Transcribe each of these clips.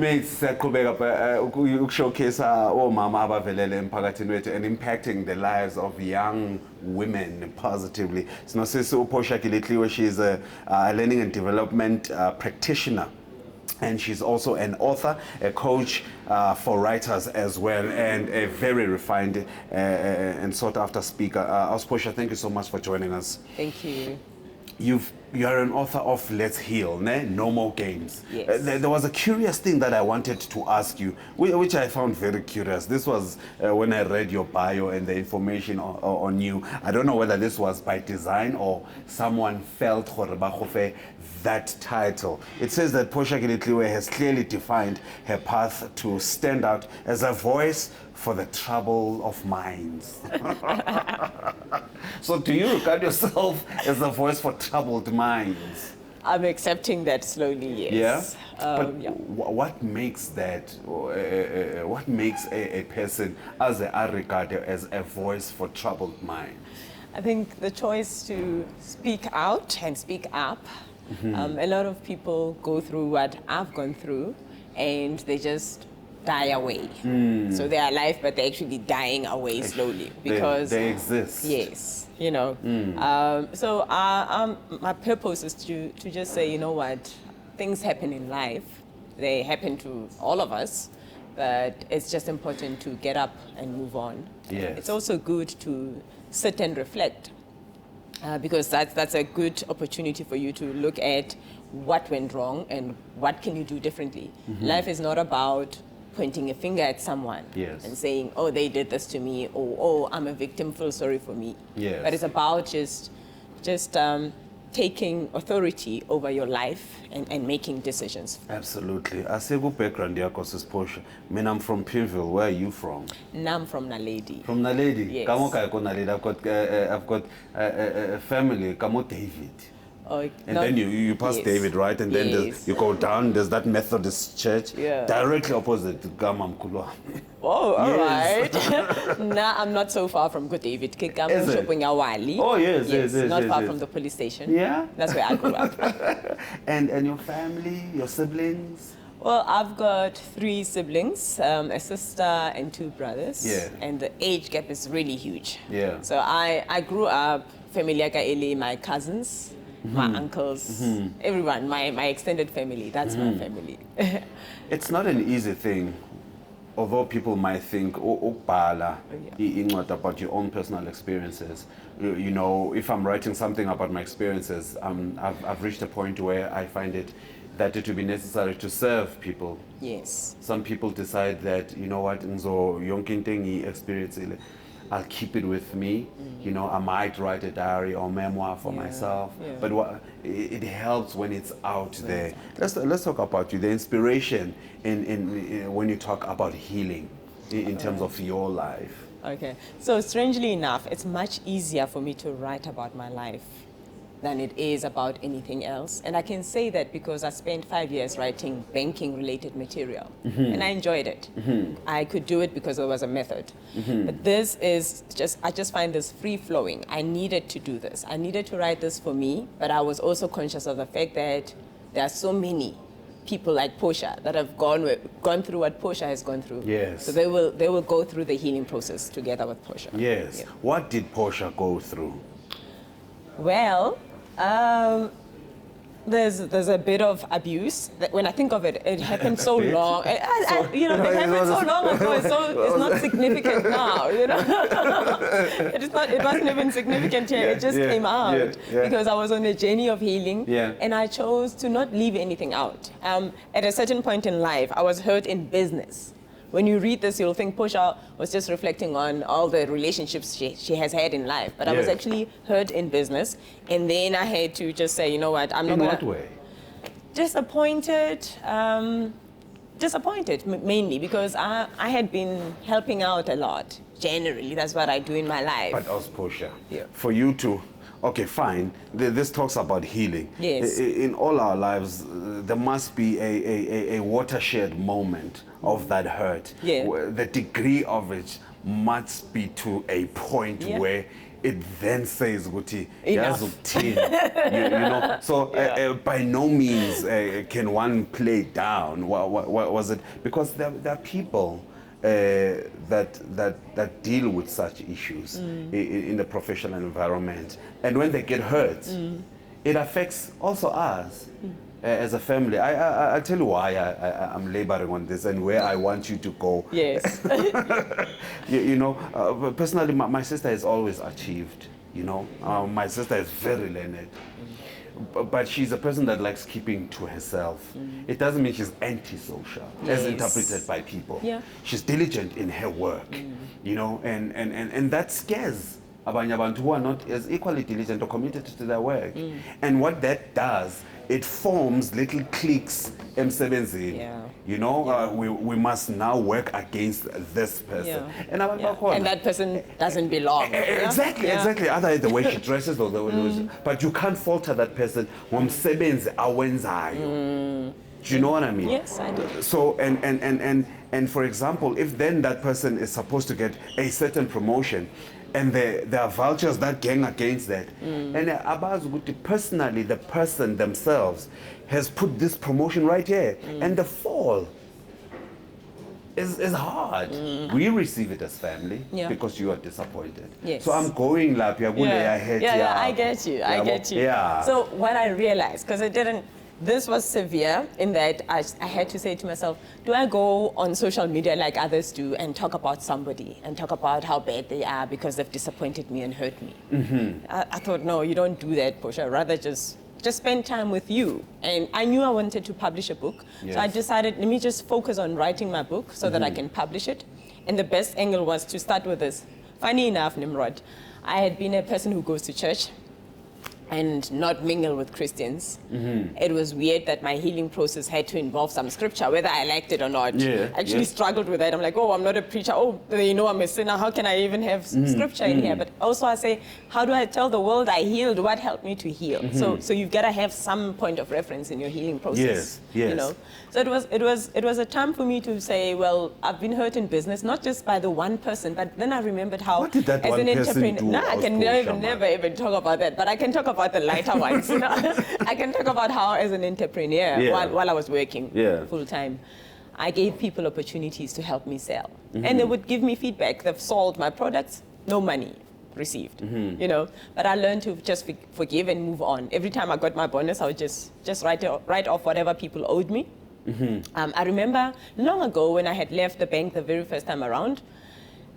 Mates, siyaqhubeka ukushowcase omama abavelele emphakathini wethu and impacting the lives of young women positively. Sinosisi Portia Keletliwe, she's a learning and development practitioner. And she's also an author, a coach for writers as well, and a very refined and sought-after speaker. Portia, thank you so much for joining us. Thank you. You are an author of Let's Heal, No More Games. Yes. There was a curious thing that I wanted to ask you, which I found very curious. This was when I read your bio and the information on you. I don't know whether this was by design or someone felt that title. It says that Portia Keletliwe has clearly defined her path to stand out as a voice for the trouble of minds. So do you regard yourself as a voice for troubled minds? I'm accepting that slowly, yes. Yeah? What makes that, what makes a person as regarded as a voice for troubled minds? I think the choice to speak out and speak up. A lot of people go through what I've gone through and they just die away. So they're alive, but they're actually dying away slowly because they exist. Yes, you know. So my purpose is to just say, you know what, things happen in life. They happen to all of us, but it's just important to get up and move on. Yes. It's also good to sit and reflect. Because that's a good opportunity for you to look at what went wrong and what can you do differently. Life is not about pointing a finger at someone and saying, oh, they did this to me, or oh, I'm a victim, feel sorry for me. Yes. But it's about just taking authority over your life and making decisions. Absolutely. I say go background yakho sis Portia. I'm from Pimville. Where are you from? I'm from Naledi. From Naledi? Yes. I've got a family, Kamo David. And then you pass David, right? And then you go down, there's that Methodist church, directly opposite Gama Mkulwa. Oh, all right. Nah, I'm not so far from Good David. Oh, yes. Not far from the police station. Yeah? That's where I grew up. And your family, your siblings? Well, I've got 3 siblings, a sister and 2 brothers. Yeah. And the age gap is really huge. Yeah. So I grew up, familia kaele, my cousins, my uncles, everyone, my extended family. That's my family. It's not an easy thing, although people might think about your own personal experiences. You know, if I'm writing something about my experiences, I've reached a point where I find it that it would be necessary to serve people. Yes. Some people decide that, you know what, I'll keep it with me. You know, I might write a diary or memoir for myself. Yeah. But it helps when it's out there. Let's talk about you. The inspiration in when you talk about healing in terms of your life. Okay. So strangely enough, it's much easier for me to write about my life than it is about anything else. And I can say that because I spent 5 years writing banking-related material, and I enjoyed it. I could do it because there was a method. But this is I just find this free-flowing. I needed to do this. I needed to write this for me, but I was also conscious of the fact that there are so many people like Portia that have gone through what Portia has gone through. Yes. So they will go through the healing process together with Portia. Yes. Yeah. What did Portia go through? Well, there's a bit of abuse. When I think of it, it happened so long. It happened so long ago. It's not significant now. You know, it wasn't even significant here. It just came out because I was on a journey of healing, and I chose to not leave anything out. At a certain point in life, I was hurt in business. When you read this, you'll think Portia was just reflecting on all the relationships she has had in life. But I was actually hurt in business. And then I had to just say, you know what, I'm not going to... In what way? Disappointed. Disappointed, mainly, because I had been helping out a lot. Generally, that's what I do in my life. But as Portia, for you to... Okay, fine. This talks about healing. Yes. In all our lives, there must be a watershed moment of that hurt. Yeah. The degree of it must be to a point where it then says, "Guti, Enough." you know." So by no means can one play down. What was it? Because there are people that deal with such issues in the professional environment, and when they get hurt, it affects also us. As a family, I'll tell you why I'm laboring on this and where I want you to go. Yes. You know, personally, my sister has always achieved, you know. My sister is very learned. But she's a person that likes keeping to herself. It doesn't mean she's antisocial, as interpreted by people. Yeah. She's diligent in her work, you know, and that scares abanye abantu who are not as equally diligent or committed to their work. And what that does, it forms little cliques emsebenzini. Yeah. You know, we must now work against this person. And And that person doesn't belong. Exactly. Either the way she dresses or the way but you can't falter that person ngomsebenzi awenzayo. Do you know what I mean? Yes, I do. So and for example, if then that person is supposed to get a certain promotion, and there are vultures that gang against that, and personally the person themselves has put this promotion right here, and the fall is hard. We receive it as family because you are disappointed. Yes. So I'm going I get you. I get you. Yeah. So what I realized, because this was severe in that I had to say to myself, do I go on social media like others do and talk about somebody and talk about how bad they are because they've disappointed me and hurt me? I thought, no, you don't do that, Portia. Rather just spend time with you. And I knew I wanted to publish a book. Yes. So I decided, let me just focus on writing my book so that I can publish it. And the best angle was to start with this. Funny enough, Nimrod, I had been a person who goes to church and not mingle with Christians. It was weird that my healing process had to involve some scripture, whether I liked it or not. I actually struggled with that. I'm like, oh, I'm not a preacher. Oh, you know, I'm a sinner. How can I even have scripture in here? But also I say, how do I tell the world I healed? What helped me to heal? So you've got to have some point of reference in your healing process. You know? So it was a time for me to say, well, I've been hurt in business, not just by the one person, but then I remembered how, what did that as one an person do? I can never even talk about that, but I can talk about the lighter ones. You know? I can talk about how, as an entrepreneur, while I was working full time, I gave people opportunities to help me sell, and they would give me feedback. They've sold my products, no money received, you know. But I learned to just forgive and move on. Every time I got my bonus, I would just write off whatever people owed me. I remember long ago when I had left the bank the very first time around,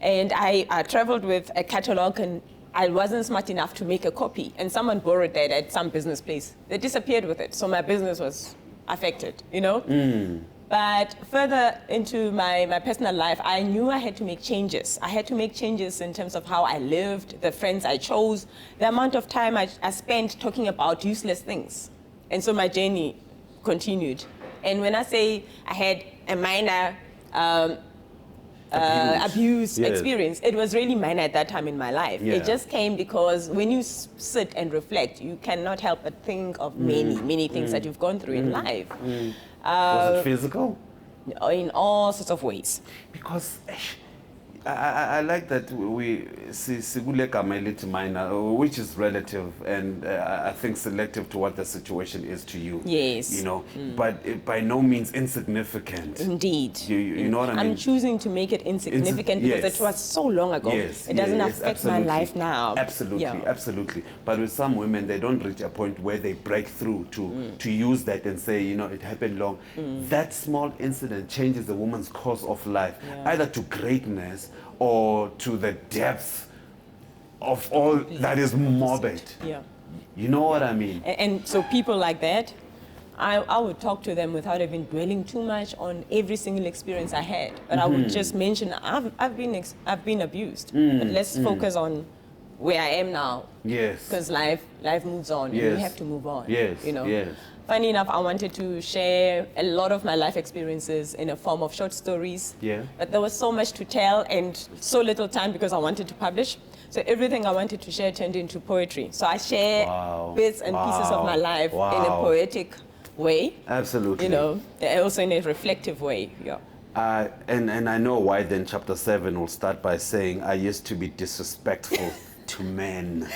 and I traveled with a catalog, and I wasn't smart enough to make a copy, and someone borrowed that at some business place. They disappeared with it, so my business was affected, you know? But further into my personal life, I knew I had to make changes. I had to make changes in terms of how I lived, the friends I chose, the amount of time I spent talking about useless things. And so my journey continued. And when I say I had a minor abuse experience, it was really minor at that time in my life. It just came because when you sit and reflect, you cannot help but think of many things that you've gone through in life. Was it physical? In all sorts of ways. Because I like that we see minor, which is relative and I think selective to what the situation is to you. Yes. You know, but by no means insignificant. Indeed. You know what I mean? I'm choosing to make it insignificant because it was so long ago. It doesn't affect my life now. Absolutely. But with some women, they don't reach a point where they break through to use that and say, you know, it happened long. That small incident changes a woman's course of life, either to greatness or to the depth of all that is morbid. You know what I mean? And so people like that, I would talk to them without even dwelling too much on every single experience I had. But I would just mention, I've been abused. But let's focus on where I am now. Because life moves on. And you have to move on. You know? Funny enough, I wanted to share a lot of my life experiences in a form of short stories. But there was so much to tell and so little time because I wanted to publish. So everything I wanted to share turned into poetry. So I share bits and pieces of my life in a poetic way. Absolutely. You know, also in a reflective way. And I know why then chapter 7 will start by saying, I used to be disrespectful to men.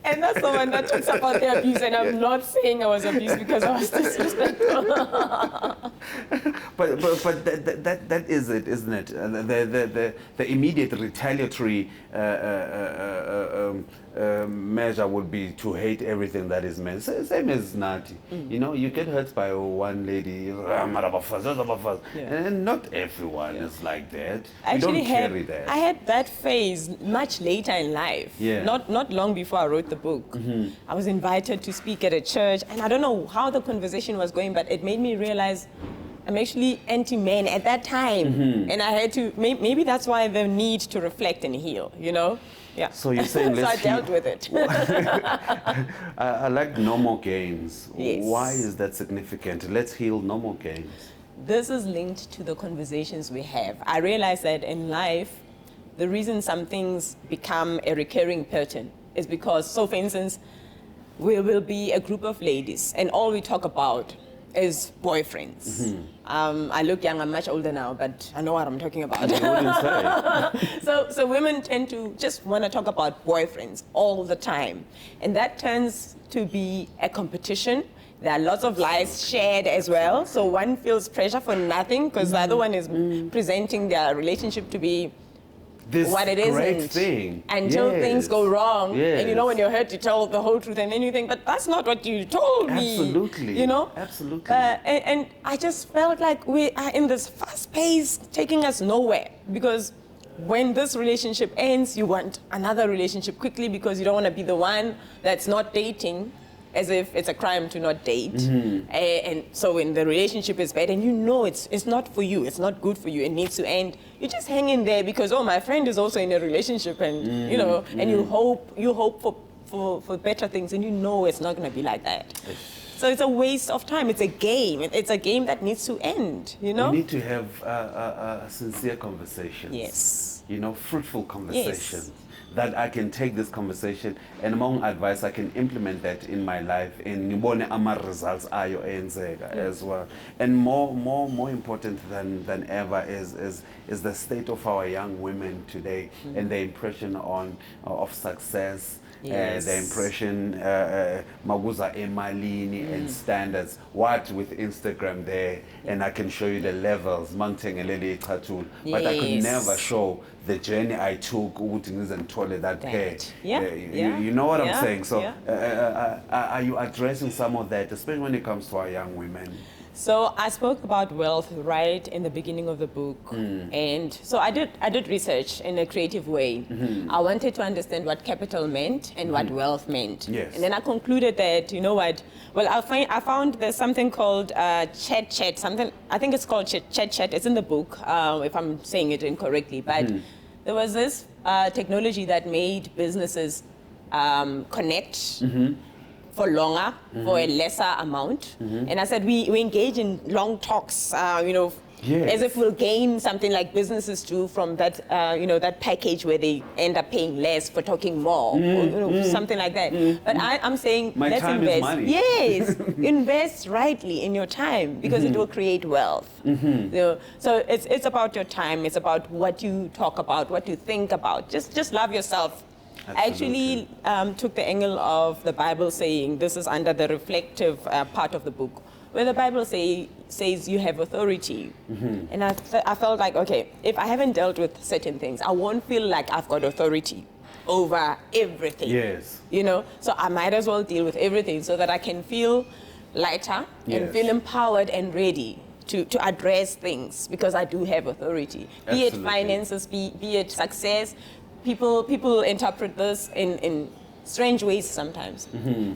And that's the one that talks about the abuse, and I'm not saying I was abused because I was disrespectful. but that is it, isn't it? The immediate retaliatory measure would be to hate everything that is men. Same as Nati. You know, you get hurt by one lady, and not everyone is like that. I We don't actually carry that. I had that phase much later in life. Yeah. Not long before I wrote the book. I was invited to speak at a church, and I don't know how the conversation was going, but it made me realize I'm actually anti-men at that time. And I had to, maybe that's why the need to reflect and heal, you know? Yeah. So you're saying so I let's dealt with it. I like no more games. Yes. Why is that significant? Let's heal no more games. This is linked to the conversations we have. I realize that in life, the reason some things become a recurring pattern is because, so for instance, we will be a group of ladies and all we talk about is boyfriends. I look young, I'm much older now, but I know what I'm talking about. You wouldn't say. So women tend to just want to talk about boyfriends all the time. And that tends to be a competition. There are lots of lies shared as well. So one feels pressure for nothing because the other one is presenting their relationship to be This what it great isn't thing. until Yes. things go wrong. Yes. And you know when you're hurt, you tell the whole truth and then you think, but that's not what you told me. Absolutely. You know? Absolutely. And I just felt like we are in this fast pace taking us nowhere, because when this relationship ends, you want another relationship quickly because you don't want to be the one that's not dating, as if it's a crime to not date. And so when the relationship is bad and you know it's not for you, it's not good for you, it needs to end, you just hang in there because, oh, my friend is also in a relationship, and you know, and you hope for better things, and you know it's not going to be like that. So it's a waste of time. It's a game. It's a game that needs to end, you know? We need to have sincere conversations. Yes. You know, fruitful conversations. That I can take this conversation and among advice I can implement that in my life and ngibone ama results ayo enzeka as well. And more important than ever is the state of our young women today and the impression of success. Yes. The impression maguza emalini and standards. What with Instagram there, and I can show you the levels, but I could never show the journey I took and told that pair. You know what I'm saying? So are you addressing some of that, especially when it comes to our young women? So I spoke about wealth right in the beginning of the book, and so I did research in a creative way. I wanted to understand what capital meant and what wealth meant. Yes. And then I concluded that, you know what, well, I found there's something called chitchat, something, I think it's called chitchat. It's in the book, if I'm saying it incorrectly, but there was this technology that made businesses connect for longer, for a lesser amount. And I said, we engage in long talks, you know, as if we'll gain something like businesses do from that, you know, that package where they end up paying less for talking more, or, you know, something like that. But I'm saying, let's time invest. is money. Yes, invest rightly in your time because it will create wealth. You know, so it's about your time. It's about what you talk about, what you think about. Just love yourself. I actually took the angle of the Bible saying, this is under the reflective part of the book, where the Bible says you have authority. And I felt like, okay, if I haven't dealt with certain things, I won't feel like I've got authority over everything. Yes. You know, so I might as well deal with everything so that I can feel lighter and feel empowered and ready to address things because I do have authority. Be it finances, be it success. People interpret this in strange ways sometimes.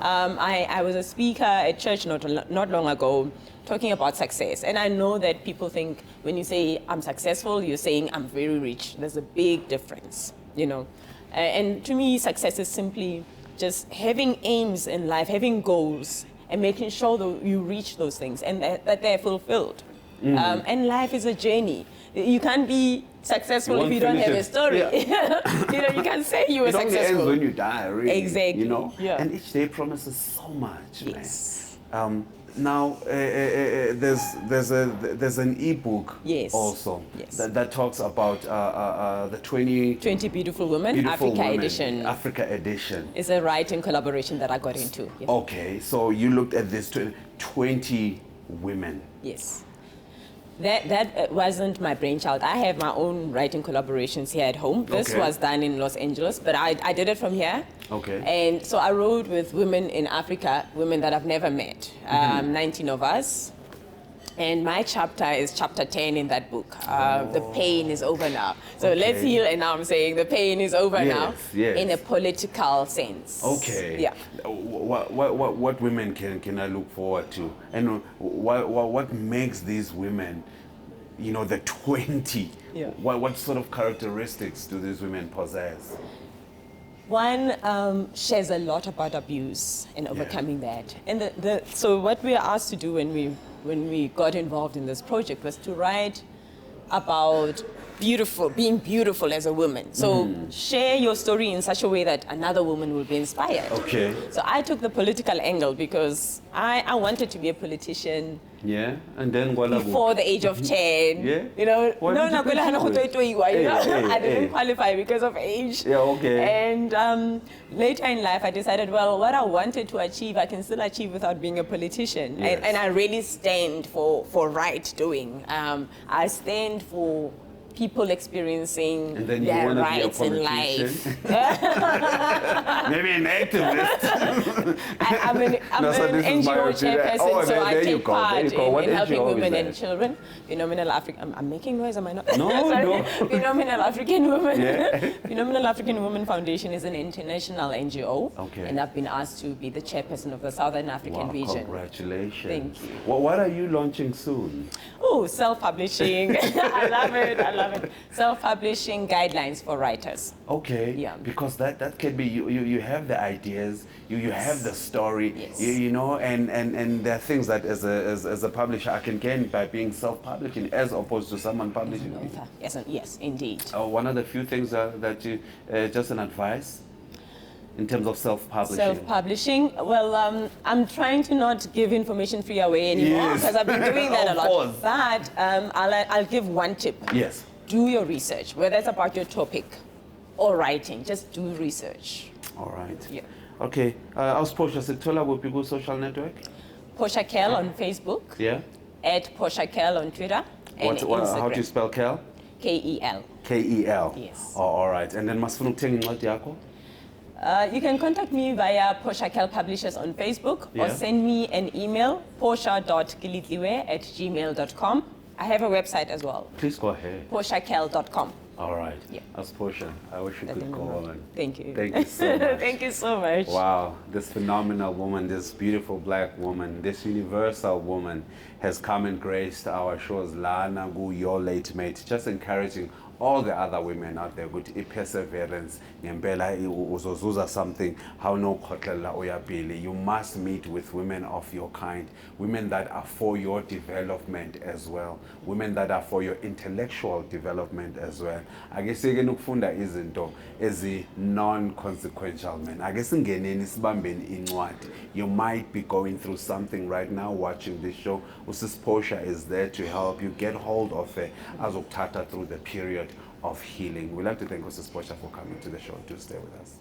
I was a speaker at church not long ago talking about success, and I know that people think when you say I'm successful, you're saying I'm very rich. There's a big difference, you know. And to me, success is simply just having aims in life, having goals, and making sure that you reach those things and that they're fulfilled. And life is a journey. You can't be successful if you don't have a story. You know, you can't say you were successful. It only ends when you die, really. Exactly. You know? Yeah. And each day promises so much, man. Now, there's an ebook Yes. also Yes. that talks about the 20 Beautiful Women, Beautiful Africa Women, edition. Africa edition. It's a writing collaboration that I got into. Yeah. Okay, so you looked at this 20 women. Yes. That wasn't my brainchild. I have my own writing collaborations here at home. This Okay. was done in Los Angeles, but I did it from here. Okay. And so I wrote with women in Africa, women that I've never met, 19 of us. And my chapter is chapter 10 in that book. The pain is over now. So let's Okay. heal, and now I'm saying the pain is over now Yes. in a political sense. Okay. Yeah. What women can I look forward to? And what makes these women, the 20? Yeah. What sort of characteristics do these women possess? One shares a lot about abuse and overcoming that. And so what we are asked to do when we got involved in this project was to write about being beautiful as a woman. So share your story in such a way that another woman will be inspired. Okay. So I took the political angle because I wanted to be a politician Yeah, and then before the age of 10. Yeah? You know, What no, did you no, pursue it? I didn't Hey. qualify because of age. Yeah, okay. And later in life, I decided, well, what I wanted to achieve, I can still achieve without being a politician. Yes. And I really stand for right doing. I stand for people experiencing And then you their want to be a rights in life. politician? Maybe an activist. I'm an So this is my NGO opinion. chairperson, Oh, so I there you take go, there part you go. What in helping NGO is women that? and children. Phenomenal African. I'm making noise, am I not? No, Sorry. no. Phenomenal African Women. Yeah. Phenomenal African Women Foundation is an international NGO. Okay. And I've been asked to be the chairperson of the Southern African Wow, region. congratulations. Thank you. What are you launching soon? Oh, self-publishing. I love it. Self-publishing guidelines for writers. Okay. Yeah. Because that can be you have the ideas, you have the story, Yes. and there are things that as a publisher I can gain by being self-publishing as opposed to someone publishing. Yes, indeed. One of the few things that you just an advice in terms of self-publishing. Self-publishing. Well, I'm trying to not give information free away anymore Yes. because I've been doing that a Of lot. course. But I'll give one tip. Yes. Do your research, whether it's about your topic or writing. Just do research. All right. Yeah. Okay. I was Portia Keletliwe with People Social Network. Portia Kel on Facebook, Yeah. at Portia Kel on Twitter, and Instagram. How do you spell Kel? Kel. K-E-L. Yes. Oh, all right. And then masifuna ukuthenga incwadi yakho? You can contact me via Portia Kel Publishers on Facebook or Yeah. send me an email, portia.keletliwe@gmail.com. I have a website as well, Please go ahead. portiakel.com. All right. Yeah. As Portia, I wish you could go on. Thank you. Thank you so much. Thank you so much. Wow, this phenomenal woman, this beautiful black woman, this universal woman has come and graced our shows. Lana Gu, your late mate, just encouraging all the other women out there with perseverance. Ngempela uzozuza something. How no khotlela uyabili. You must meet with women of your kind, women that are for your development as well, women that are for your intellectual development as well. Ake sike nokufunda izinto ezi non-consequential, man. Ake singeneni sibambeni incwadi. You might be going through something right now watching this show. Usis Portia is there to help you get hold of it azokuthatha through the period of healing. We'd like to thank Usis Portia for coming to the show. Do stay with us.